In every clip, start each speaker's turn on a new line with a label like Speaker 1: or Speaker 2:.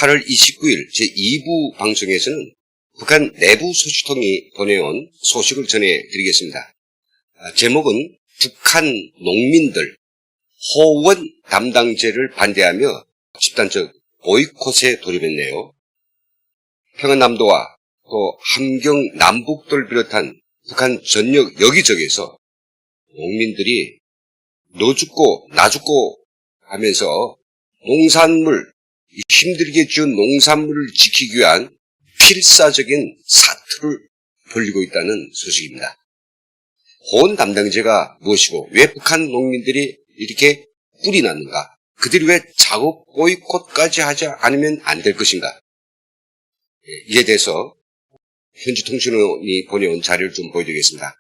Speaker 1: 8월 29일 제2부 방송에서는 북한 내부 소식통이 보내온 소식을 전해드리겠습니다. 제목은 북한 농민들 호원 담당제를 반대하며 집단적 보이콧에 돌입했네요. 평안남도와 또 함경 남북도를 비롯한 북한 전역 여기저기에서 농민들이 너 죽고 나 죽고 하면서 농산물, 힘들게 지은 농산물을 지키기 위한 필사적인 사투를 벌이고 있다는 소식입니다. 호원 담당제가 무엇이고 왜 북한 농민들이 이렇게 뿔이 났는가? 그들이 왜 작업 보이콧까지 하지 않으면 안 될 것인가? 이에 대해서 현지통신원이 보내온 자료를 좀 보여드리겠습니다.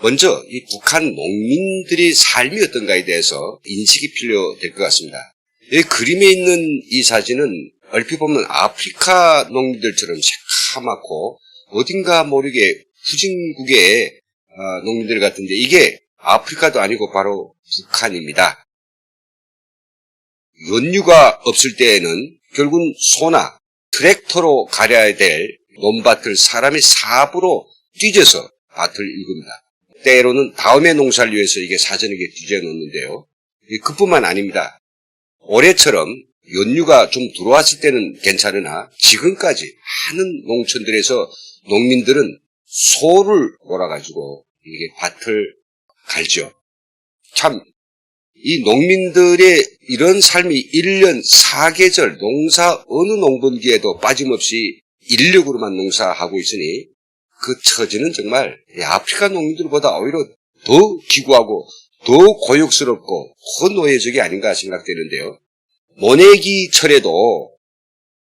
Speaker 1: 먼저 이 북한 농민들의 삶이 어떤가에 대해서 인식이 필요될 것 같습니다. 이 그림에 있는 이 사진은 얼핏 보면 아프리카 농민들처럼 새카맣고 어딘가 모르게 후진국의 농민들 같은데 이게 아프리카도 아니고 바로 북한입니다. 연휴가 없을 때에는 결국은 소나 트랙터로 가려야 될 논밭을 사람이 삽으로 뒤져서 밭을 일굽니다. 때로는 다음의 농사를 위해서 이게 사전에게 뒤져 놓는데요. 그뿐만 아닙니다. 올해처럼 연휴가 좀 들어왔을 때는 괜찮으나 지금까지 많은 농촌들에서 농민들은 소를 몰아가지고 이게 밭을 갈죠. 참, 이 농민들의 이런 삶이 1년 4계절 농사 어느 농번기에도 빠짐없이 인력으로만 농사하고 있으니 그 처지는 정말 아프리카 농민들보다 오히려 더 기구하고 더 고역스럽고 더 노예적이 아닌가 생각되는데요. 모내기철에도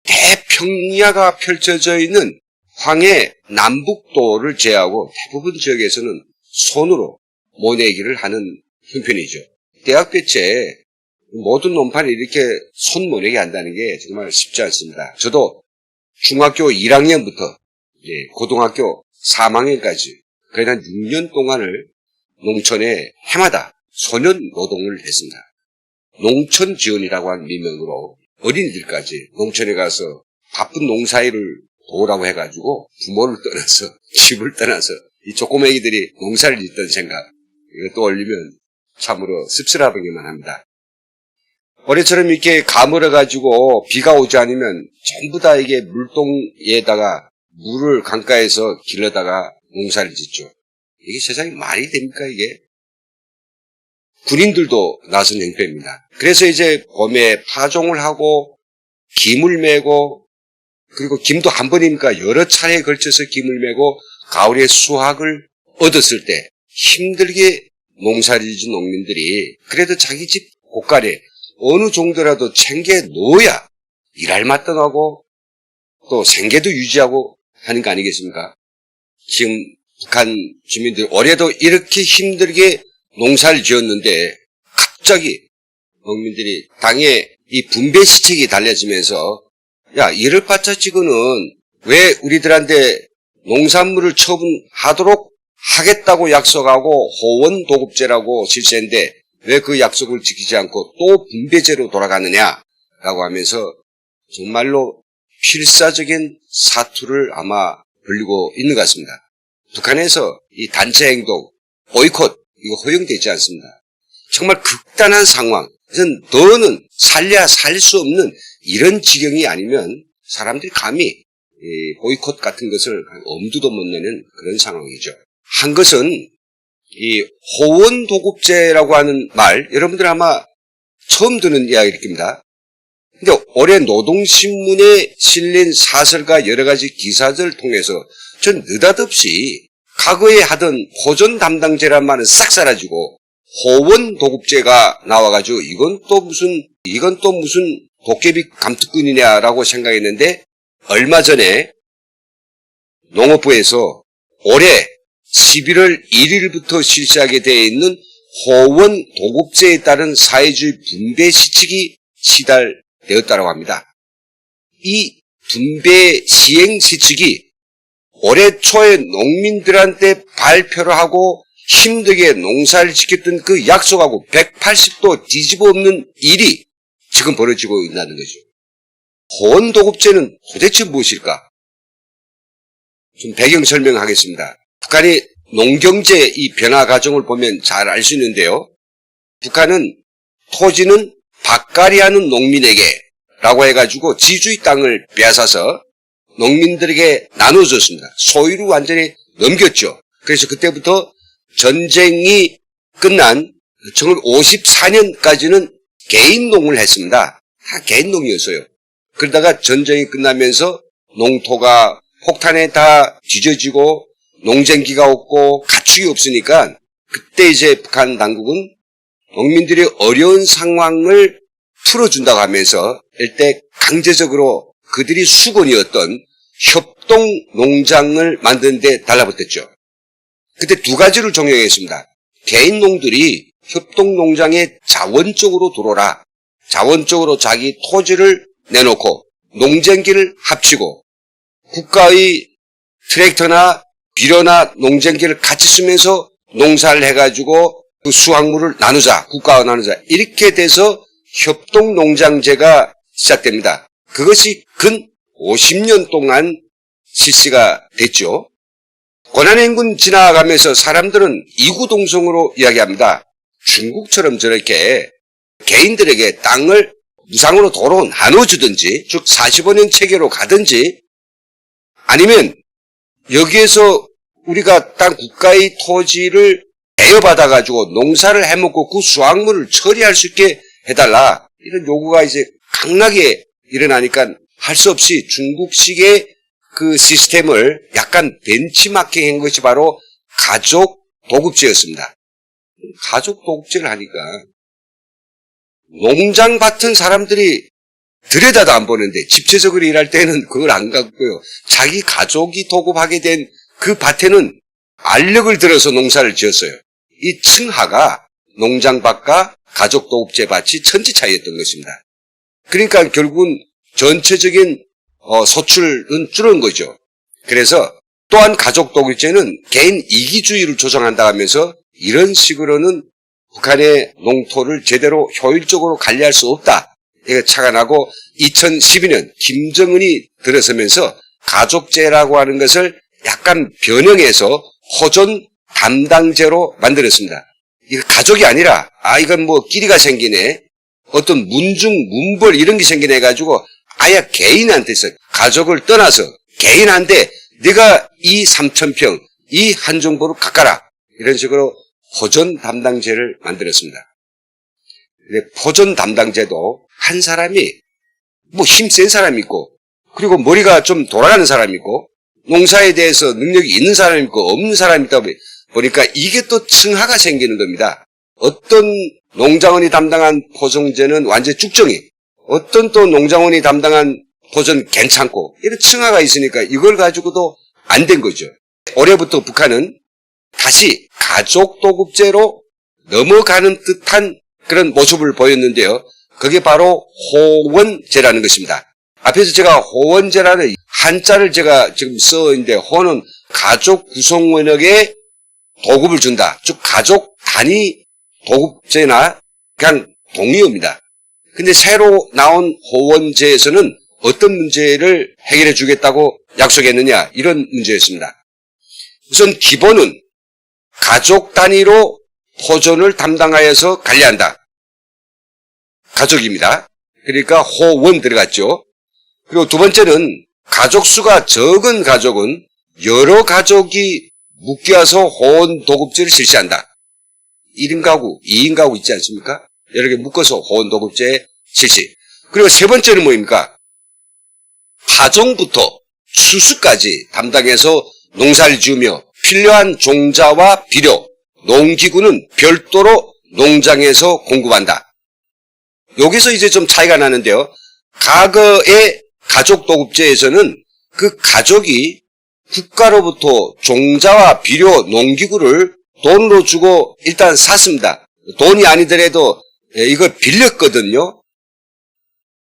Speaker 1: 대평야가 펼쳐져 있는 황해 남북도를 제외하고 대부분 지역에서는 손으로 모내기를 하는 형편이죠. 대학교 때 모든 논판에 이렇게 손 모내기 한다는 게 정말 쉽지 않습니다. 저도 중학교 1학년부터 고등학교 3학년까지 거의 한 6년 동안을 농촌에 해마다 소년 노동을 했습니다. 농촌 지원이라고 하는 민명으로 어린이들까지 농촌에 가서 바쁜 농사일을 도우라고 해가지고 부모를 떠나서 집을 떠나서 이 조그매기들이 농사를 짓던 생각 이것도 올리면 참으로 씁쓸하기만 합니다. 올해처럼 이렇게 가물어가지고 비가 오지 않으면 전부 다 이게 물동에다가 물을 강가에서 길러다가 농사를 짓죠. 이게 세상에 말이 됩니까 이게? 군인들도 나선 형편입니다. 그래서 이제 봄에 파종을 하고 김을 메고 그리고 김도 한 번이니까 여러 차례에 걸쳐서 김을 메고 가을에 수확을 얻었을 때 힘들게 농사를 짓는 농민들이 그래도 자기 집 고깔에 어느 정도라도 챙겨 놓아야 일할 맛도 나고 또 생계도 유지하고 하는 거 아니겠습니까? 지금 북한 주민들 올해도 이렇게 힘들게 농사를 지었는데 갑자기 농민들이 당에 이 분배 시책이 달려지면서 야 이럴 바짜 지고는 왜 우리들한테 농산물을 처분하도록 하겠다고 약속하고 호원 도급제라고 실시했는데 왜 그 약속을 지키지 않고 또 분배제로 돌아가느냐라고 하면서 정말로 필사적인 사투를 아마 벌리고 있는 것 같습니다. 북한에서 이 단체 행동, 보이콧 이거 허용되지 않습니다. 정말 극단한 상황, 너는 살려야 살 수 없는 이런 지경이 아니면 사람들이 감히 보이콧 같은 것을 엄두도 못 내는 그런 상황이죠. 한 것은 이 호원 도급제라고 하는 말 여러분들 아마 처음 듣는 이야기일 겁니다. 근데 올해 노동신문에 실린 사설과 여러 가지 기사들을 통해서 전 느닷없이 과거에 하던 호전 담당제란 말은 싹 사라지고 호원 도급제가 나와가지고 이건 또 무슨 도깨비 감투꾼이냐라고 생각했는데 얼마 전에 농업부에서 올해 11월 1일부터 실시하게 되어 있는 호원 도급제에 따른 사회주의 분배 시책이 시달되었다고 합니다. 이 분배 시행 시책이 올해 초에 농민들한테 발표를 하고 힘들게 농사를 지켰던 그 약속하고 180도 뒤집어 엎는 일이 지금 벌어지고 있다는 거죠. 호원도급제는 도대체 무엇일까? 좀 배경 설명하겠습니다. 북한의 농경제 이 변화 과정을 보면 잘 알 수 있는데요. 북한은 토지는 밭갈이 하는 농민에게 라고 해가지고 지주의 땅을 빼앗아서 농민들에게 나눠줬습니다. 소유를 완전히 넘겼죠. 그래서 그때부터 전쟁이 끝난 1954년까지는 개인농을 했습니다. 다 개인농이었어요. 그러다가 전쟁이 끝나면서 농토가 폭탄에 다 뒤져지고 농쟁기가 없고 가축이 없으니까 그때 이제 북한 당국은 농민들이 어려운 상황을 풀어준다고 하면서 일대 강제적으로 그들이 수건이었던 협동농장을 만드는 데 달라붙었죠. 그때 두 가지를 종용했습니다. 개인농들이 협동농장에 자원적으로 들어오라. 자원적으로 자기 토지를 내놓고 농쟁기를 합치고 국가의 트랙터나 비료나 농쟁기를 같이 쓰면서 농사를 해가지고 그 수확물을 나누자. 국가와 나누자. 이렇게 돼서 협동농장제가 시작됩니다. 그것이 근 50년 동안 실시가 됐죠. 고난행군 지나가면서 사람들은 이구동성으로 이야기합니다. 중국처럼 저렇게 개인들에게 땅을 무상으로 도로 나눠주든지 즉 45년 체계로 가든지 아니면 여기에서 우리가 땅 국가의 토지를 대여받아가지고 농사를 해먹고 그 수확물을 처리할 수 있게 해달라. 이런 요구가 이제 강하게 일어나니까 할 수 없이 중국식의 그 시스템을 약간 벤치마킹한 것이 바로 가족 도급제였습니다. 가족 도급제를 하니까 농장 밭은 사람들이 들여다도 안 보는데 집체적으로 일할 때는 그걸 안 갖고요. 자기 가족이 도급하게 된 그 밭에는 알력을 들어서 농사를 지었어요. 이 층하가 농장밭과 가족 도급제 밭이 천지 차이였던 것입니다. 그러니까 결국은 전체적인 소출은 줄은 거죠. 그래서 또한 가족 도급제는 개인 이기주의를 조장한다 하면서 이런 식으로는 북한의 농토를 제대로 효율적으로 관리할 수 없다. 이거 착안하고 2012년 김정은이 들어서면서 가족제라고 하는 것을 약간 변형해서 호전 담당제로 만들었습니다. 이거 가족이 아니라 이건 뭐 끼리가 생기네. 어떤 문중, 문벌 이런 게 생기네 해가지고 아예 개인한테서 가족을 떠나서 개인한테 네가 이 3,000평, 이 한정보를 깎아라. 이런 식으로 호전 담당제를 만들었습니다. 호전 담당제도 한 사람이 뭐 힘센 사람이 있고 그리고 머리가 좀 돌아가는 사람이 있고 농사에 대해서 능력이 있는 사람이 있고 없는 사람이 있다 보니까 이게 또 층하가 생기는 겁니다. 어떤 농장원이 담당한 포종제는 완전 쭉정이, 어떤 또 농장원이 담당한 포종 괜찮고 이런 층하가 있으니까 이걸 가지고도 안 된 거죠. 올해부터 북한은 다시 가족 도급제로 넘어가는 듯한 그런 모습을 보였는데요. 그게 바로 호원제라는 것입니다. 앞에서 제가 호원제라는 한자를 제가 지금 써있는데 호는 가족 구성원에게 도급을 준다. 즉 가족 단위 도급제나 그냥 동의어입니다. 근데 새로 나온 호원제에서는 어떤 문제를 해결해 주겠다고 약속했느냐 이런 문제였습니다. 우선 기본은 가족 단위로 포존을 담당하여서 관리한다. 가족입니다. 그러니까 호원 들어갔죠. 그리고 두 번째는 가족 수가 적은 가족은 여러 가족이 묶여서 호원 도급제를 실시한다. 1인 가구, 2인 가구 있지 않습니까? 여러 개 묶어서 호원 도급제 실시. 그리고 세 번째는 뭐입니까? 파종부터 수수까지 담당해서 농사를 지으며 필요한 종자와 비료, 농기구는 별도로 농장에서 공급한다. 여기서 이제 좀 차이가 나는데요. 과거의 가족 도급제에서는 그 가족이 국가로부터 종자와 비료, 농기구를 돈으로 주고 일단 샀습니다. 돈이 아니더라도 이걸 빌렸거든요.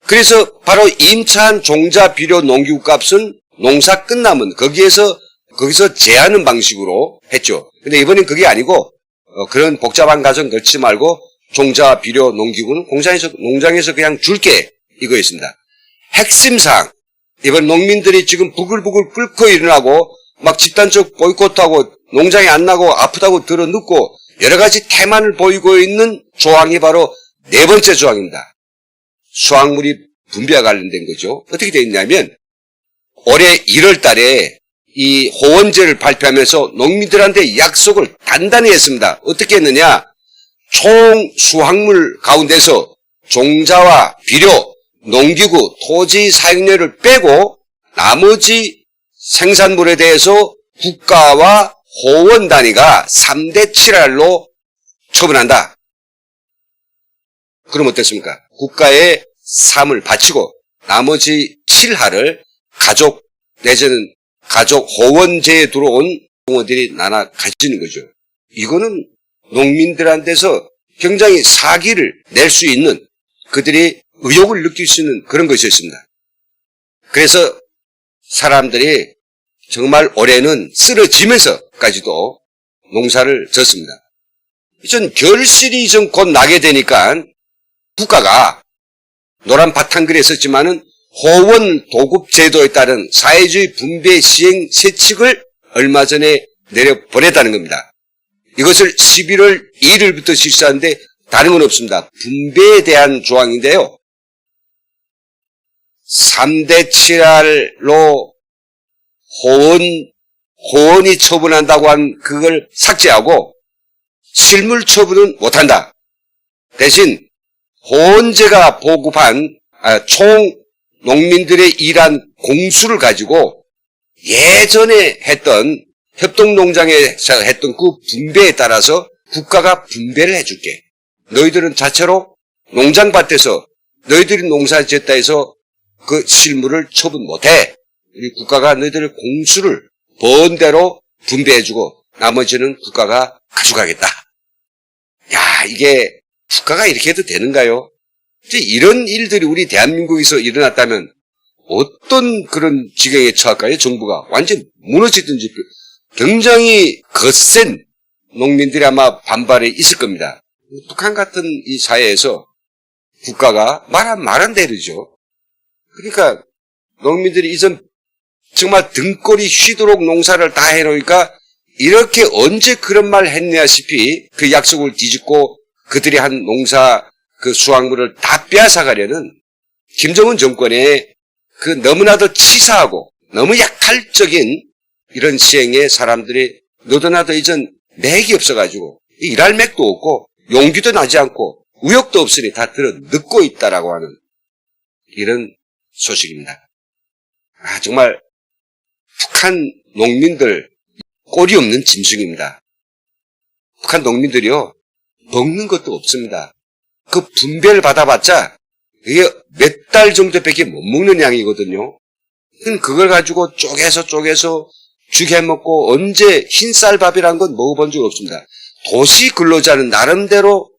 Speaker 1: 그래서 바로 임차한 종자, 비료, 농기구 값은 농사 끝나면 거기서 제하는 방식으로 했죠. 근데 이번엔 그게 아니고 그런 복잡한 과정 걸치 말고 종자, 비료, 농기구는 농장에서 그냥 줄게 이거였습니다. 핵심사항, 이번 농민들이 지금 부글부글 끓고 일어나고 막 집단적 보이콧하고 농장에 안 나고 아프다고 들어 눕고 여러 가지 태만을 보이고 있는 조항이 바로 네 번째 조항입니다. 수확물이 분배와 관련된 거죠. 어떻게 되어 있냐면 올해 1월 달에 이 호원제를 발표하면서 농민들한테 약속을 단단히 했습니다. 어떻게 했느냐? 총 수확물 가운데서 종자와 비료, 농기구, 토지 사용료를 빼고 나머지 생산물에 대해서 국가와 호원 단위가 3대 7할로 처분한다. 그럼 어떻습니까? 국가에 3을 바치고 나머지 7할을 가족 내지는 가족 호원제에 들어온 동원들이 나눠 가지는 거죠. 이거는 농민들한테서 굉장히 사기를 낼 수 있는 그들이 의욕을 느낄 수 있는 그런 것이었습니다. 그래서 사람들이 정말 올해는 쓰러지면서까지도 농사를 졌습니다. 이전 결실이 좀 곧 나게 되니까 국가가 노란 바탕글에 썼지만은 호원 도급 제도에 따른 사회주의 분배 시행 세칙을 얼마 전에 내려보냈다는 겁니다. 이것을 11월 1일부터 실시하는데 다른 건 없습니다. 분배에 대한 조항인데요. 3대 7할로 호원이 처분한다고 한 그걸 삭제하고 실물 처분은 못한다. 대신 호원제가 보급한 총 농민들의 일한 공수를 가지고 예전에 했던 협동농장에서 했던 그 분배에 따라서 국가가 분배를 해줄게. 너희들은 자체로 농장밭에서 너희들이 농사 지었다 해서 그 실물을 처분 못해. 우리 국가가 너희들의 공수를 번대로 분배해주고 나머지는 국가가 가져가겠다. 야, 이게 국가가 이렇게 해도 되는가요? 이제 이런 일들이 우리 대한민국에서 일어났다면 어떤 그런 지경에 처할까요? 정부가 완전 무너지든지 굉장히 거센 농민들이 아마 반발이 있을 겁니다. 북한 같은 이 사회에서 국가가 말한 대로죠. 그러니까 농민들이 이전 정말 등골이 휘도록 농사를 다 해놓으니까 이렇게 언제 그런 말 했냐시피 그 약속을 뒤집고 그들이 한 농사 그 수확물을 다 빼앗아가려는 김정은 정권의 그 너무나도 치사하고 너무 약탈적인 이런 시행에 사람들이 너도나도 이전 맥이 없어가지고 일할 맥도 없고 용기도 나지 않고 의욕도 없으니 다 들어 눕고 있다라고 하는 이런 소식입니다. 정말 북한 농민들 꼴이 없는 짐승입니다. 북한 농민들이요 먹는 것도 없습니다. 그 분배를 받아봤자 이게 몇 달 정도밖에 못 먹는 양이거든요. 그걸 가지고 쪼개서 죽여 먹고 언제 흰쌀밥이란 건 먹어본 적 없습니다. 도시 근로자는 나름대로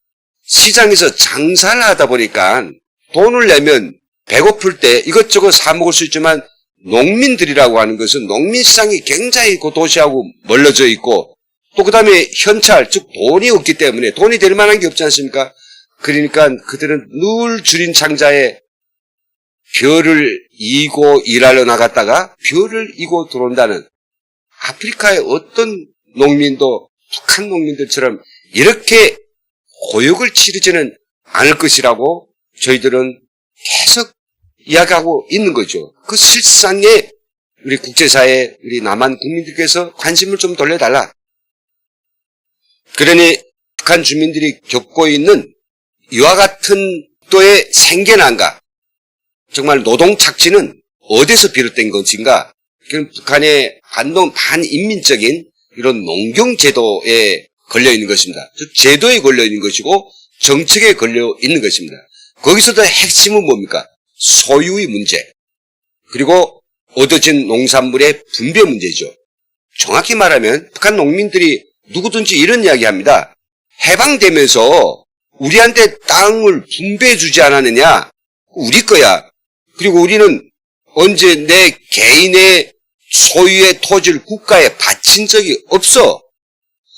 Speaker 1: 시장에서 장사를 하다 보니까 돈을 내면 배고플 때 이것저것 사 먹을 수 있지만 농민들이라고 하는 것은 농민 시장이 굉장히 그 도시하고 멀어져 있고 또 그 다음에 현찰, 즉 돈이 없기 때문에 돈이 될 만한 게 없지 않습니까? 그러니까 그들은 늘 주린 창자에 벼를 이고 일하러 나갔다가 벼를 이고 들어온다는 아프리카의 어떤 농민도 북한 농민들처럼 이렇게 고역을 치르지는 않을 것이라고 저희들은 계속 이야기하고 있는 거죠. 그 실상에 우리 국제사회, 우리 남한 국민들께서 관심을 좀 돌려달라. 그러니 북한 주민들이 겪고 있는 이와 같은 또의 생계난과 정말 노동 착취는 어디서 비롯된 것인가? 북한의 반인민적인 이런 농경제도에 걸려 있는 것입니다. 즉 제도에 걸려 있는 것이고 정책에 걸려 있는 것입니다. 거기서도 핵심은 뭡니까? 소유의 문제 그리고 얻어진 농산물의 분배 문제죠. 정확히 말하면 북한 농민들이 누구든지 이런 이야기합니다. 해방되면서 우리한테 땅을 분배해 주지 않았느냐? 우리 거야. 그리고 우리는 언제 내 개인의 소유의 토지를 국가에 바친 적이 없어.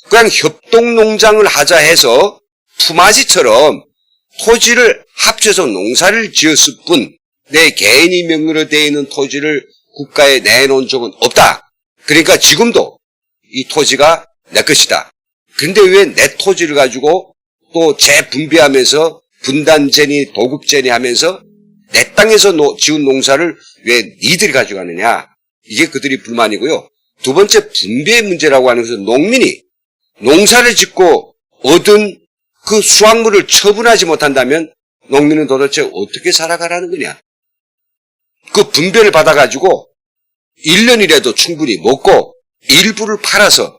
Speaker 1: 그냥 협동농장을 하자 해서 품앗이처럼 토지를 합쳐서 농사를 지었을 뿐 내 개인이 명의로 되어 있는 토지를 국가에 내놓은 적은 없다. 그러니까 지금도 이 토지가 내 것이다. 그런데 왜 내 토지를 가지고 또 재분배하면서 분단제니 도급제니 하면서 내 땅에서 지은 농사를 왜 니들이 가져가느냐. 이게 그들이 불만이고요. 두 번째 분배의 문제라고 하는 것은 농민이 농사를 짓고 얻은 그 수확물을 처분하지 못한다면 농민은 도대체 어떻게 살아가라는 거냐. 그 분배를 받아가지고 1년이라도 충분히 먹고 일부를 팔아서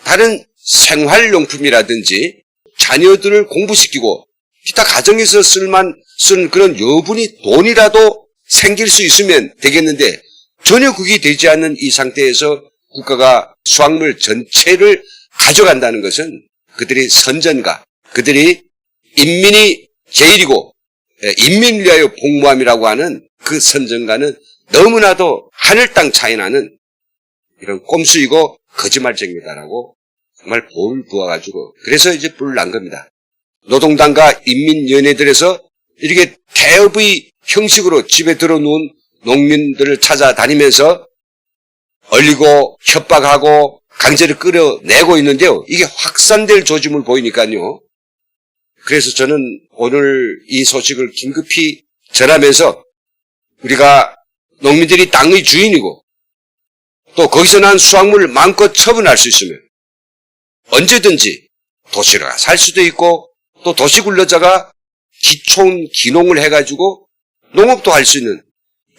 Speaker 1: 다른 생활용품이라든지 자녀들을 공부시키고 기타 가정에서 쓴 그런 여분이 돈이라도 생길 수 있으면 되겠는데 전혀 그게 되지 않는 이 상태에서 국가가 수확물 전체를 가져간다는 것은 그들이 선전가, 그들이 인민이 제일이고 인민을 위하여 복무함이라고 하는 그 선전가는 너무나도 하늘 땅 차이 나는 이런 꼼수이고 거짓말쟁이다라고 정말 볼을 부어가지고 그래서 이제 불을 난 겁니다. 노동당과 인민연회들에서 이렇게 태업의 형식으로 집에 들어놓은 농민들을 찾아다니면서 얼리고 협박하고 강제로 끌어내고 있는데요. 이게 확산될 조짐을 보이니까요. 그래서 저는 오늘 이 소식을 긴급히 전하면서 우리가 농민들이 땅의 주인이고 또 거기서 난 수확물을 마음껏 처분할 수 있으면 언제든지 도시로 살 수도 있고 또 도시근로자가 기촌 기농을 해가지고 농업도 할 수 있는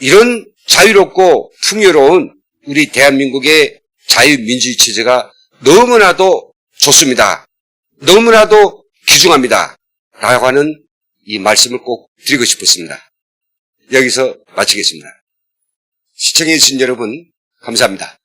Speaker 1: 이런 자유롭고 풍요로운 우리 대한민국의 자유민주주의 체제가 너무나도 좋습니다. 너무나도 귀중합니다. 라고 하는 이 말씀을 꼭 드리고 싶었습니다. 여기서 마치겠습니다. 시청해주신 여러분 감사합니다.